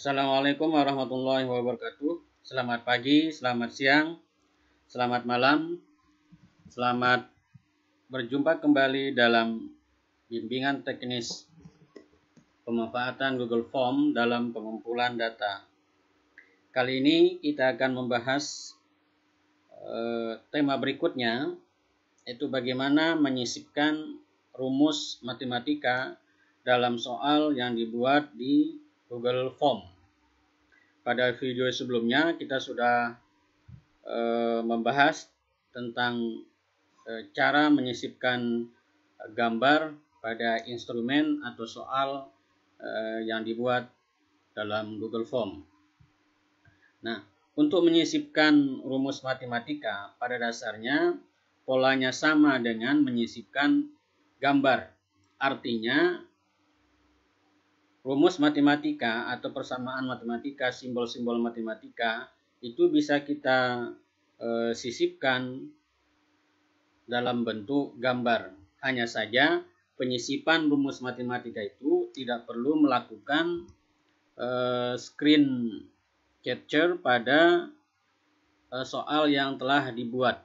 Assalamualaikum warahmatullahi wabarakatuh. Selamat pagi, selamat siang, selamat malam. Selamat berjumpa kembali dalam bimbingan teknis pemanfaatan Google Form dalam pengumpulan data. Kali ini kita akan membahas tema berikutnya, yaitu bagaimana menyisipkan rumus matematika dalam soal yang dibuat di Google Form. Pada video sebelumnya kita sudah membahas tentang cara menyisipkan gambar pada instrumen atau soal yang dibuat dalam Google Form. Nah, untuk menyisipkan rumus matematika pada dasarnya polanya sama dengan menyisipkan gambar. Artinya rumus matematika atau persamaan matematika, simbol-simbol matematika itu bisa kita sisipkan dalam bentuk gambar. Hanya saja penyisipan rumus matematika itu tidak perlu melakukan screen capture pada soal yang telah dibuat,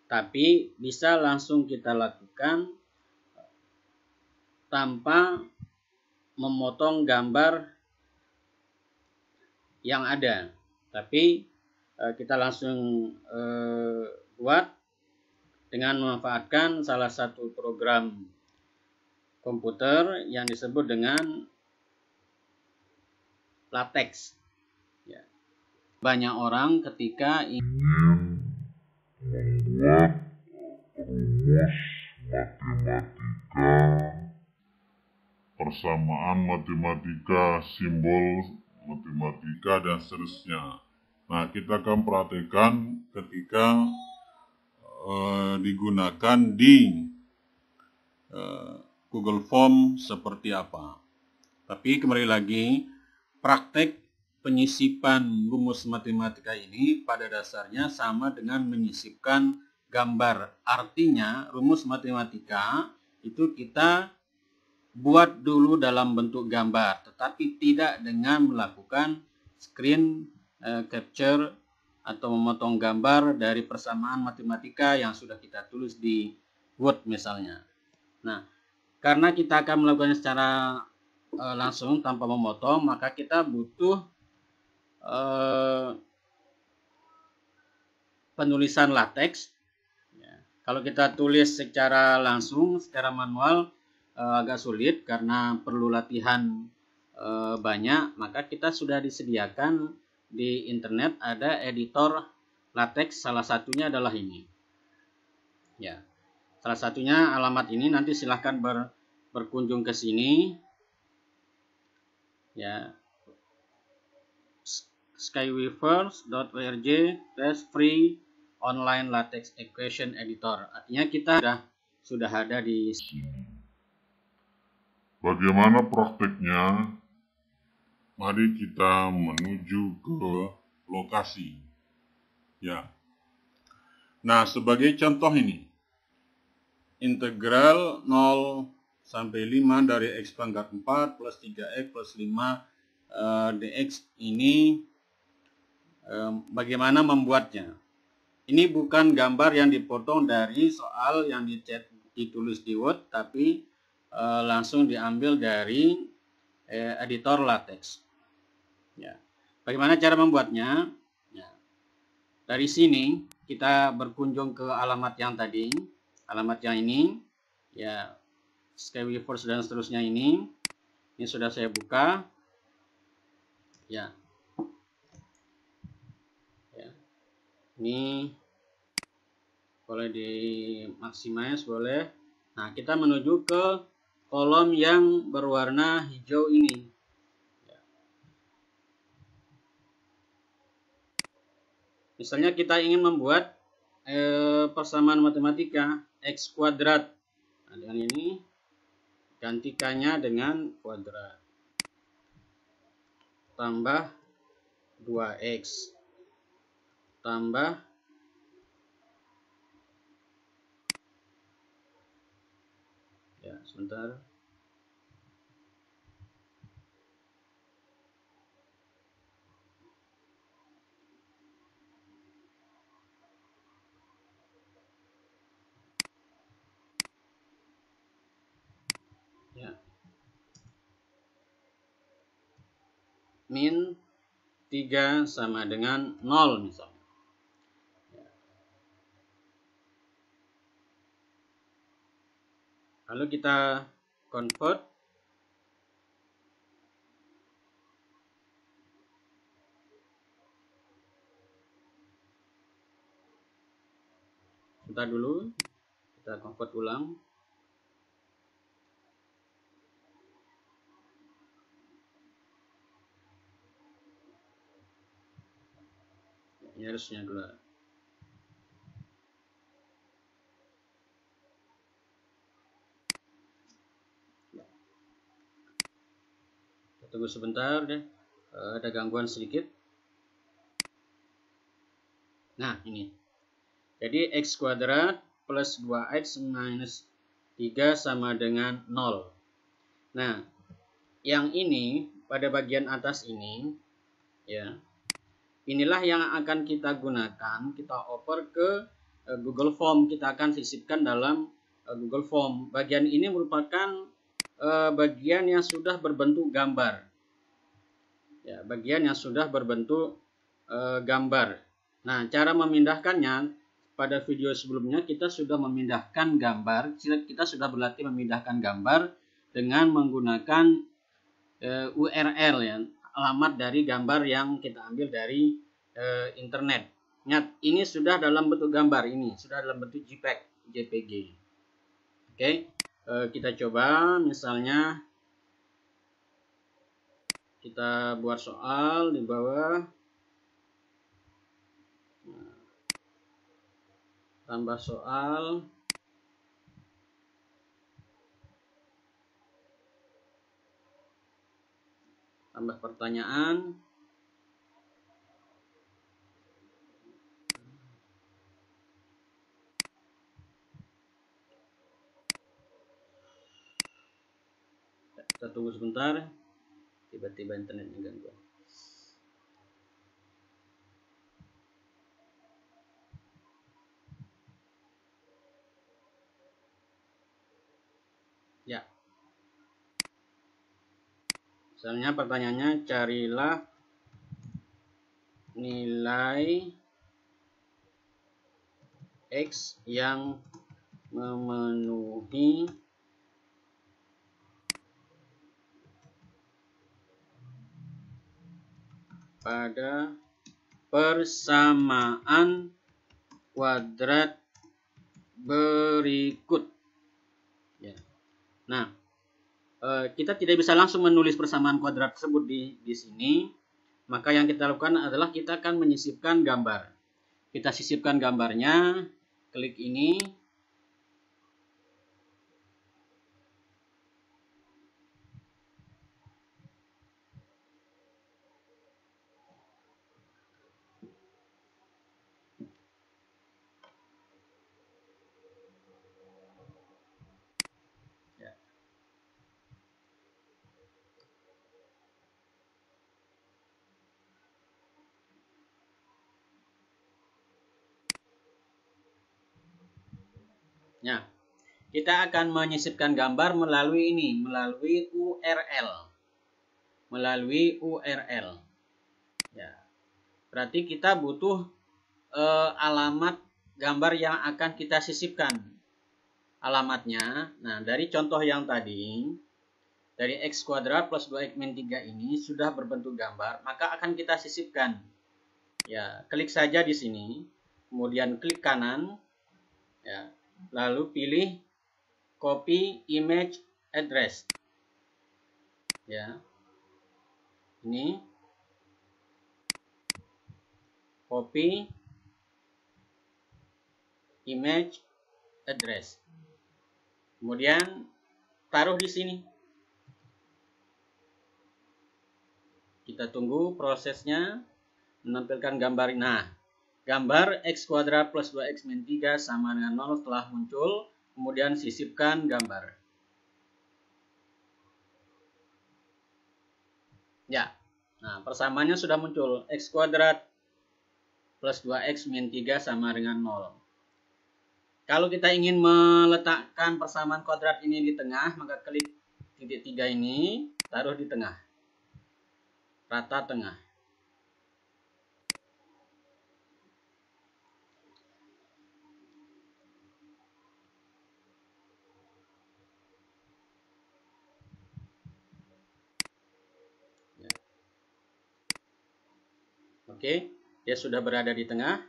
tapi bisa langsung kita lakukan tanpa memotong gambar yang ada, tapi kita langsung buat dengan memanfaatkan salah satu program komputer yang disebut dengan LaTeX. Ya. Banyak orang ketika ingin membuat rumus matematika, persamaan matematika, simbol matematika, dan seterusnya. Nah, kita akan perhatikan ketika digunakan di Google Form seperti apa. Tapi kembali lagi, praktek penyisipan rumus matematika ini pada dasarnya sama dengan menyisipkan gambar. Artinya, rumus matematika itu kita buat dulu dalam bentuk gambar, tetapi tidak dengan melakukan screen capture atau memotong gambar dari persamaan matematika yang sudah kita tulis di Word misalnya. Nah, karena kita akan melakukannya secara langsung tanpa memotong, maka kita butuh penulisan LaTeX. Ya. Kalau kita tulis secara langsung, secara manual, agak sulit karena perlu latihan banyak. Maka kita sudah disediakan di internet ada editor LaTeX, salah satunya adalah ini. Ya, salah satunya alamat ini, nanti silahkan berkunjung ke sini. Ya, skyweavers.org/free online LaTeX equation editor. Artinya kita sudah ada di sini. Bagaimana prakteknya? Mari kita menuju ke lokasi. Ya. Nah, sebagai contoh ini, integral 0 sampai 5 dari x pangkat 4 plus 3x plus 5 dx ini bagaimana membuatnya. Ini bukan gambar yang dipotong dari soal yang ditulis di Word, tapi langsung diambil dari editor LaTeX. Ya. Bagaimana cara membuatnya? Ya. Dari sini kita berkunjung ke alamat yang tadi, alamat yang ini, ya, Skyweavers dan seterusnya ini. Ini sudah saya buka. Ya. Ya. Ini boleh dimaksimis, boleh. Nah, kita menuju ke kolom yang berwarna hijau ini. Ya. Misalnya kita ingin membuat persamaan matematika x kuadrat. Nah, dengan ini gantikannya dengan kuadrat tambah 2x tambah sebentar. min 3 sama dengan 0 misalnya. Lalu kita convert sebentar dulu, kita convert ulang. Ini harusnya keluar. Kita tunggu sebentar deh, ada gangguan sedikit. Nah, ini. Jadi x kuadrat plus 2x minus 3 sama dengan 0. Nah, yang ini pada bagian atas ini, ya, inilah yang akan kita gunakan, kita oper ke Google Form. Kita akan sisipkan dalam Google Form. Bagian ini merupakan bagian yang sudah berbentuk gambar. Ya, bagian yang sudah berbentuk gambar. Nah, cara memindahkannya, pada video sebelumnya kita sudah memindahkan gambar. Kita sudah berlatih memindahkan gambar dengan menggunakan URL, ya, alamat dari gambar yang kita ambil dari internet. Ingat, ini sudah dalam bentuk gambar, ini sudah dalam bentuk JPG. Oke, kita coba misalnya kita buat soal di bawah, tambah soal, tambah pertanyaan, kita tunggu sebentar, tiba-tiba internetnya gangguan. Ya, misalnya pertanyaannya, carilah nilai X yang memenuhi pada persamaan kuadrat berikut. Ya. Nah, kita tidak bisa langsung menulis persamaan kuadrat tersebut di sini. Maka yang kita lakukan adalah kita akan menyisipkan gambar. Kita sisipkan gambarnya, klik ini. Ya, kita akan menyisipkan gambar melalui ini, melalui URL. Melalui URL. Ya. Berarti kita butuh alamat gambar yang akan kita sisipkan. Alamatnya, nah dari contoh yang tadi, dari x kuadrat plus 2x min 3 ini sudah berbentuk gambar, maka akan kita sisipkan. Ya, klik saja di sini, kemudian klik kanan, ya, lalu pilih copy image address. Ya. Ini copy image address. Kemudian taruh di sini. Kita tunggu prosesnya menampilkan gambar. Nah, gambar x kuadrat plus 2x min 3 sama dengan 0 telah muncul. Kemudian sisipkan gambar. Ya, nah persamaannya sudah muncul. X kuadrat plus 2x min 3 sama dengan 0. Kalau kita ingin meletakkan persamaan kuadrat ini di tengah, maka klik titik 3 ini, taruh di tengah. rata tengah. Ya. Oke, dia sudah berada di tengah.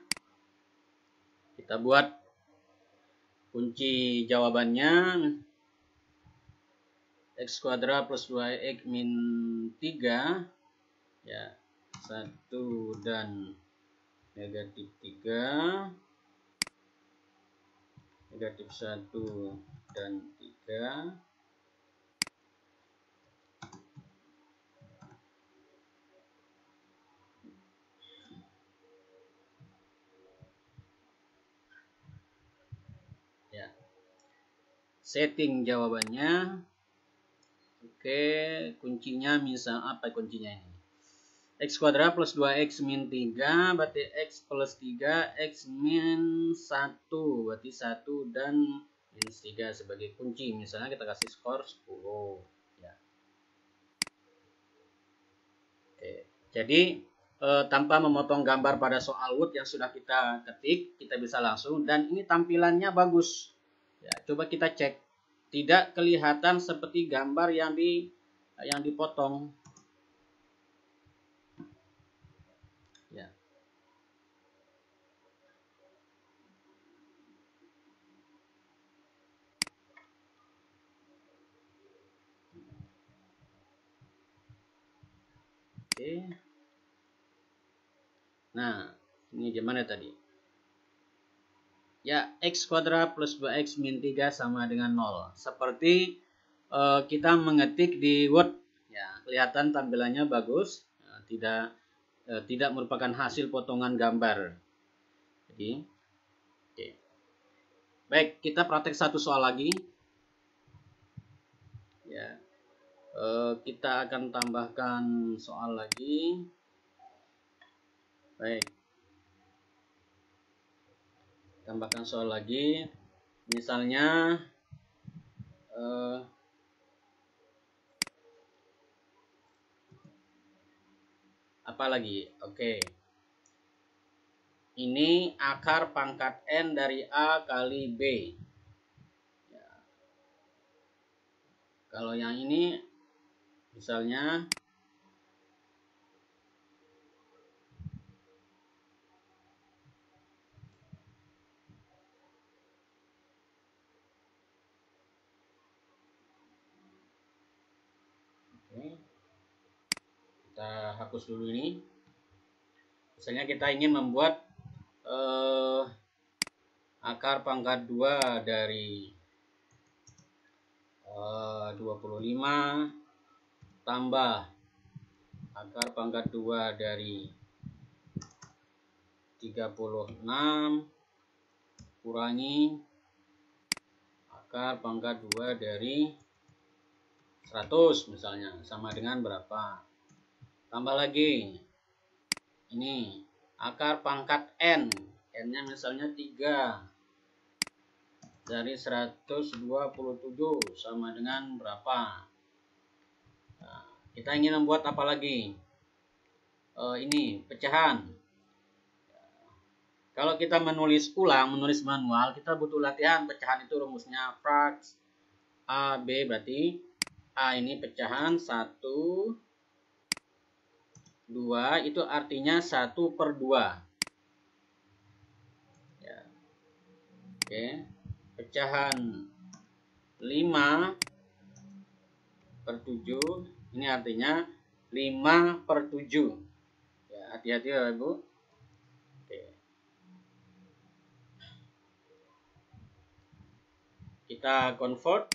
Kita buat kunci jawabannya. X kuadrat plus 2x min 3, ya, 1 dan negatif 3, negatif 1 dan 3, ya. Setting jawabannya. Oke, kuncinya misal apa kuncinya ini? X kuadrat plus 2x min 3 berarti x plus 3, x min 1 berarti 1 dan minus 3 sebagai kunci. Misalnya kita kasih skor 10. Ya. Oke. Jadi tanpa memotong gambar pada soal Word yang sudah kita ketik, kita bisa langsung, dan ini tampilannya bagus. Ya, coba kita cek. Tidak kelihatan seperti gambar yang dipotong. Ya. Oke. Nah, ini gimana tadi? Ya, x kuadrat plus 2x min 3 sama dengan 0. Seperti kita mengetik di Word. Ya, kelihatan tampilannya bagus. Tidak merupakan hasil potongan gambar. Jadi, oke. Baik, kita praktek satu soal lagi. Ya, kita akan tambahkan soal lagi. Baik. Tambahkan soal lagi. Misalnya apa lagi? Oke. Ini akar pangkat N dari A kali B. Ya. Kalau yang ini misalnya kita hapus dulu ini. Misalnya kita ingin membuat akar pangkat 2 dari 25 tambah akar pangkat 2 dari 36 kurangi akar pangkat 2 dari 100 misalnya, sama dengan berapa? Tambah lagi ini akar pangkat N, N-nya misalnya 3 dari 127 sama dengan berapa? Nah, kita ingin membuat apa lagi? Ini pecahan. Kalau kita menulis manual, kita butuh latihan. Pecahan itu rumusnya fraks A, B, berarti A ini pecahan 1, 2, itu artinya 1/2. Ya. Oke. Pecahan 5/7, ini artinya 5/7. Ya, hati-hati ya, Ibu. Oke. Kita convert.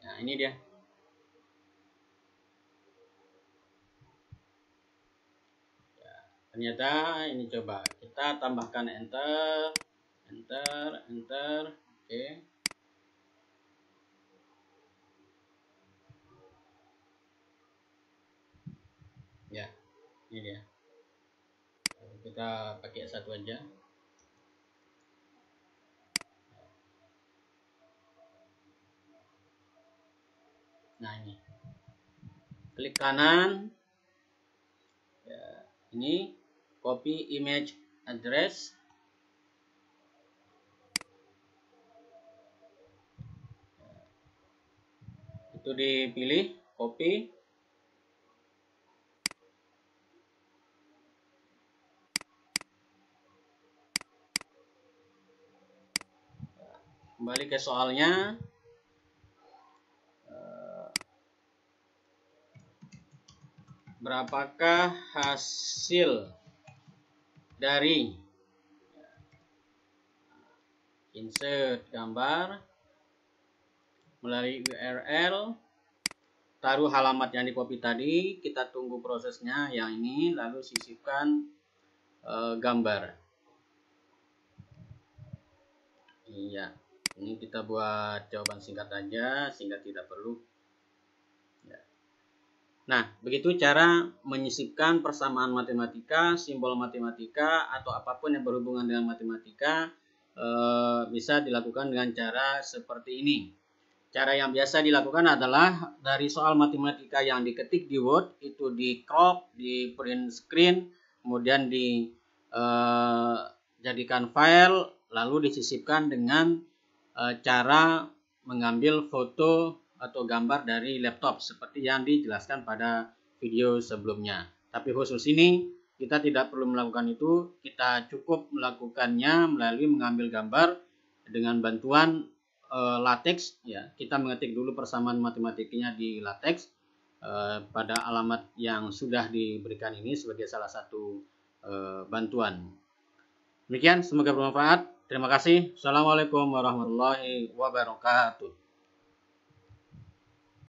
Nah, ini dia. Ya, ternyata ini coba kita tambahkan enter, enter, enter. Oke. Ya, ini dia. Kita pakai satu aja. Nah, ini klik kanan ya, ini copy image address. Itu dipilih copy. Kembali ke soalnya. Berapakah hasil dari insert gambar melalui URL, taruh halamat yang di copy tadi, kita tunggu prosesnya yang ini, lalu sisipkan gambar. Iya, ini kita buat jawaban singkat aja sehingga tidak perlu. Nah, begitu cara menyisipkan persamaan matematika, simbol matematika, atau apapun yang berhubungan dengan matematika bisa dilakukan dengan cara seperti ini. Cara yang biasa dilakukan adalah dari soal matematika yang diketik di Word, itu di crop, di print screen, kemudian dijadikan file, lalu disisipkan dengan cara mengambil foto atau gambar dari laptop seperti yang dijelaskan pada video sebelumnya. Tapi khusus ini kita tidak perlu melakukan itu, kita cukup melakukannya melalui mengambil gambar dengan bantuan latex ya. Kita mengetik dulu persamaan matematikanya di latex pada alamat yang sudah diberikan ini sebagai salah satu bantuan. Demikian, semoga bermanfaat. Terima kasih. Assalamualaikum warahmatullahi wabarakatuh.